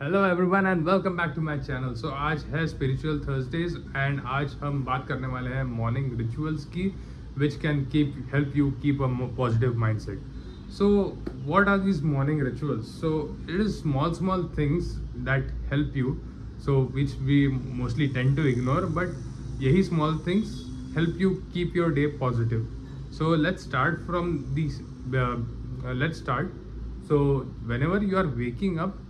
Hello everyone and welcome back to my channel. So आज है spiritual Thursdays and आज हम बात करने वाले हैं मॉर्निंग रिचुअल्स की which can keep help you keep a positive mindset. So what are these morning rituals? So it is small small things that help you, so which we mostly tend to ignore, but यही small things help you keep your day positive. So let's start from these. Let's start. So whenever you are waking up,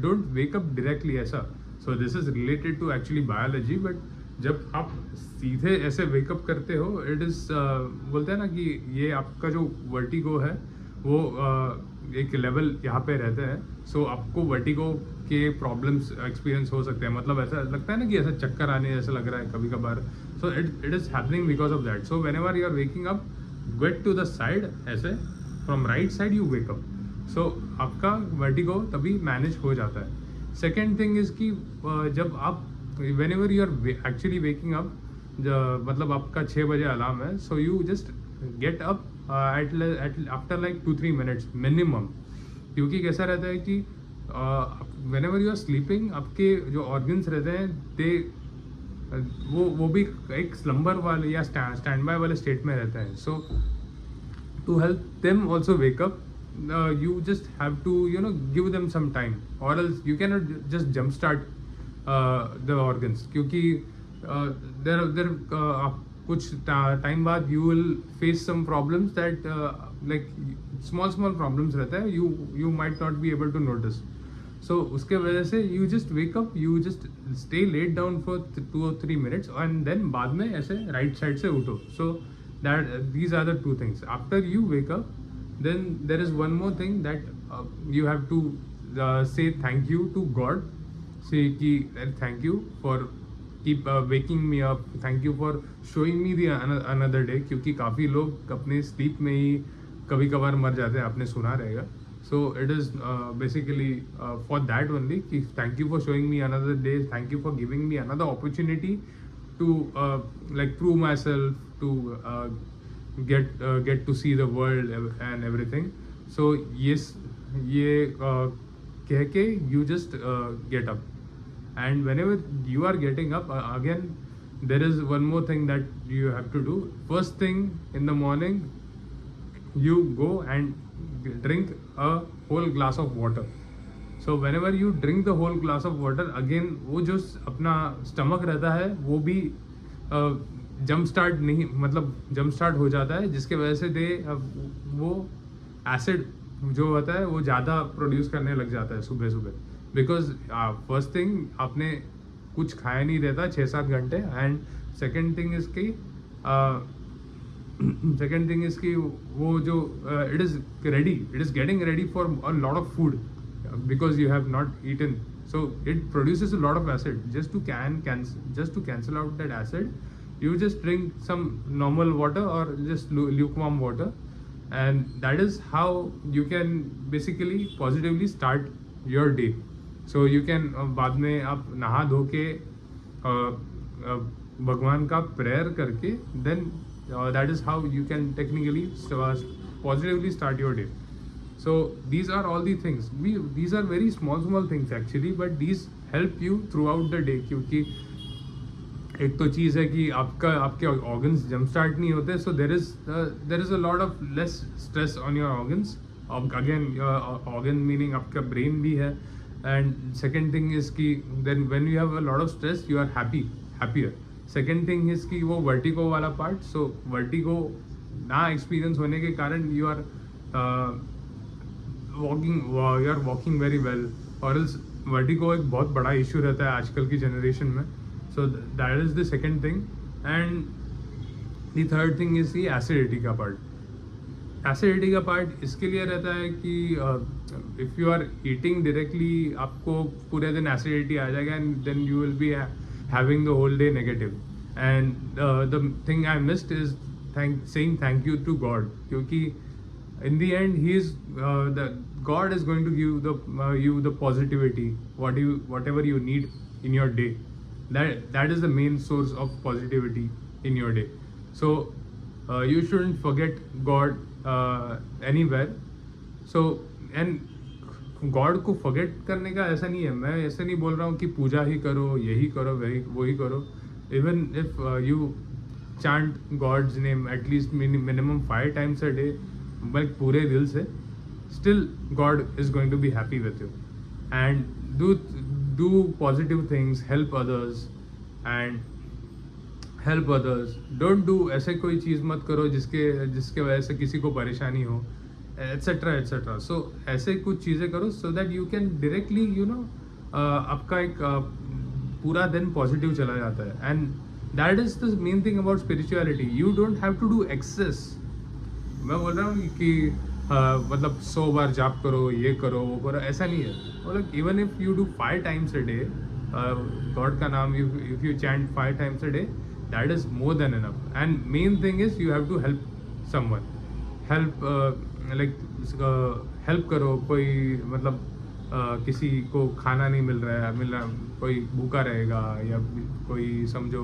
don't wake up directly ऐसा. So this is related to actually biology, but जब आप सीधे ऐसे wake up करते हो, it is बोलते हैं ना कि ये आपका जो वर्टिगो है वो एक लेवल यहाँ पे रहते हैं. सो आपको वर्टिगो के प्रॉब्लम्स एक्सपीरियंस हो सकते हैं. मतलब ऐसा लगता है ना कि ऐसा चक्कर आने जैसा लग रहा है कभी कभार. So it is happening because of that. So whenever you are waking up, get to the side ऐसे, from right side you wake up. So आपका वर्टिगो तभी मैनेज हो जाता है. सेकेंड थिंग इज़ कि जब आप whenever you are actually waking up, मतलब आपका 6 बजे अलार्म है, so you just get up after like 2-3 minutes minimum. क्योंकि कैसा रहता है कि whenever you are sleeping, आपके जो ऑर्गन्स रहते हैं दे वो भी एक स्लम्बर वाले या स्टैंड बाय वाले स्टेट में रहते हैं. सो to help them also wake up, you just have to give them some time, or else you cannot just jumpstart the organs. क्योंकि आप कुछ टाइम बाद you will face some problems that like small problems रहता है, you might not be able to notice. So उसके वजह से you just wake up, you just stay laid down for 2 or 3 minutes and then बाद में ऐसे right side से उठो. So that these are the two things. After you wake up, then there is one more thing that you have to say thank you to God. Say कि thank you for keep waking me up, thank you for showing me the another day. क्योंकि काफ़ी लोग अपने sleep में ही कभी कभार मर जाते हैं, आपने सुना रहेगा. So it is basically for that only कि thank you for showing me another day, thank you for giving me another opportunity to like prove myself, to get to see the world and everything. So yes, ये कह के you just get up, and whenever you are getting up, again there is one more thing that you have to do. First thing in the morning, you go and drink a whole glass of water. So whenever you drink the whole glass of water, again वो जो अपना stomach रहता है वो भी jump start नहीं, मतलब jump start हो जाता है, जिसके वजह से वो एसिड जो होता है वो ज़्यादा प्रोड्यूस करने लग जाता है सुबह सुबह. बिकॉज फर्स्ट थिंग आपने कुछ खाया नहीं रहता 6-7 घंटे, एंड सेकेंड थिंग इज़ कि वो जो it is getting ready for a lot of food because you have not eaten. So it produces a lot of acid. Just to cancel out that acid, you just drink some normal water or just lukewarm water, and that is how you can basically positively start your day. So you can बाद में आप नहा धो के भगवान का prayer करके, then that is how you can technically positively start your day. So these are all the things. These are very small things actually, but these help you throughout the day. क्योंकि एक तो चीज़ है कि आपके organs jump start नहीं होते, so there is a lot of less stress on your organs. Again, organ meaning आपका brain भी है. And second thing is कि then when you have a lot of stress, you are happier. Second thing is कि वो vertigo वाला part. So vertigo ना experience होने के कारण you are walking very well, or else vertigo एक बहुत बड़ा इशू रहता है आजकल की जनरेशन में. So that is the second thing. And the third thing is की एसिडिटी का पार्ट. एसिडिटी का पार्ट इसके लिए रहता है कि if you are eating directly, आपको पूरे दिन एसिडिटी आ जाएगा, and then you will be having the whole day negative. And the thing I missed is saying thank you to God. क्योंकि in the end God is going to give you the positivity, whatever you need in your day. That is the main source of positivity in your day. So you shouldn't forget God anywhere. So, and God को forget करने का ऐसा नहीं है, मैं ऐसे नहीं बोल रहा हूँ कि पूजा ही करो, यही करो, वही करो. Even if you chant God's name at least minimum 5 times a day, like पूरे दिल से, still God is going to be happy with you. And do positive things, help others. Don't do ऐसे कोई चीज़ मत करो जिसके वजह से किसी को परेशानी हो, एट्सेट्रा एट्सेट्रा. सो ऐसे कुछ चीज़ें करो so that you can directly आपका एक पूरा दिन पॉजिटिव चला जाता है. And that is the main thing about spirituality. You don't have to do excess. मैं बोल रहा हूँ कि मतलब 100 बार जाप करो, ये करो, वो करो, ऐसा नहीं है. मतलब even if you do 5 times a day God का नाम, if you chant 5 times a day, that is more than enough. And main thing is you have to help someone. Help करो. कोई मतलब किसी को खाना नहीं मिल रहा, कोई भूखा रहेगा, या कोई समझो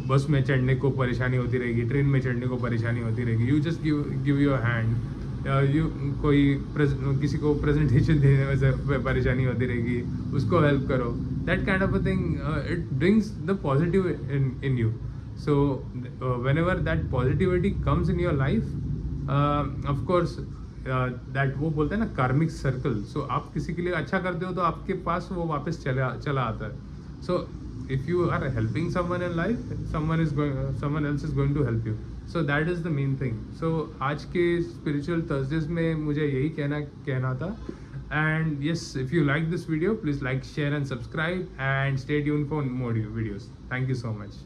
बस में चढ़ने को परेशानी होती रहेगी, ट्रेन में चढ़ने को परेशानी होती रहेगी, you just give your hand. किसी को प्रेजेंटेशन देने में से परेशानी होती रहेगी, उसको हेल्प करो. That kind of a thing, it brings the positive in you. So whenever that positivity comes in your life, of course that वो बोलते हैं ना कार्मिक सर्कल. सो आप किसी के लिए अच्छा करते हो तो आपके पास वो वापस चला आता है. सो if you are helping someone in life, someone else is going to help you. So that is the main thing. So आज के spiritual Thursdays में मुझे यही कहना था. And yes, if you like this video, please like, share and subscribe, and stay tuned for more videos. Thank you so much.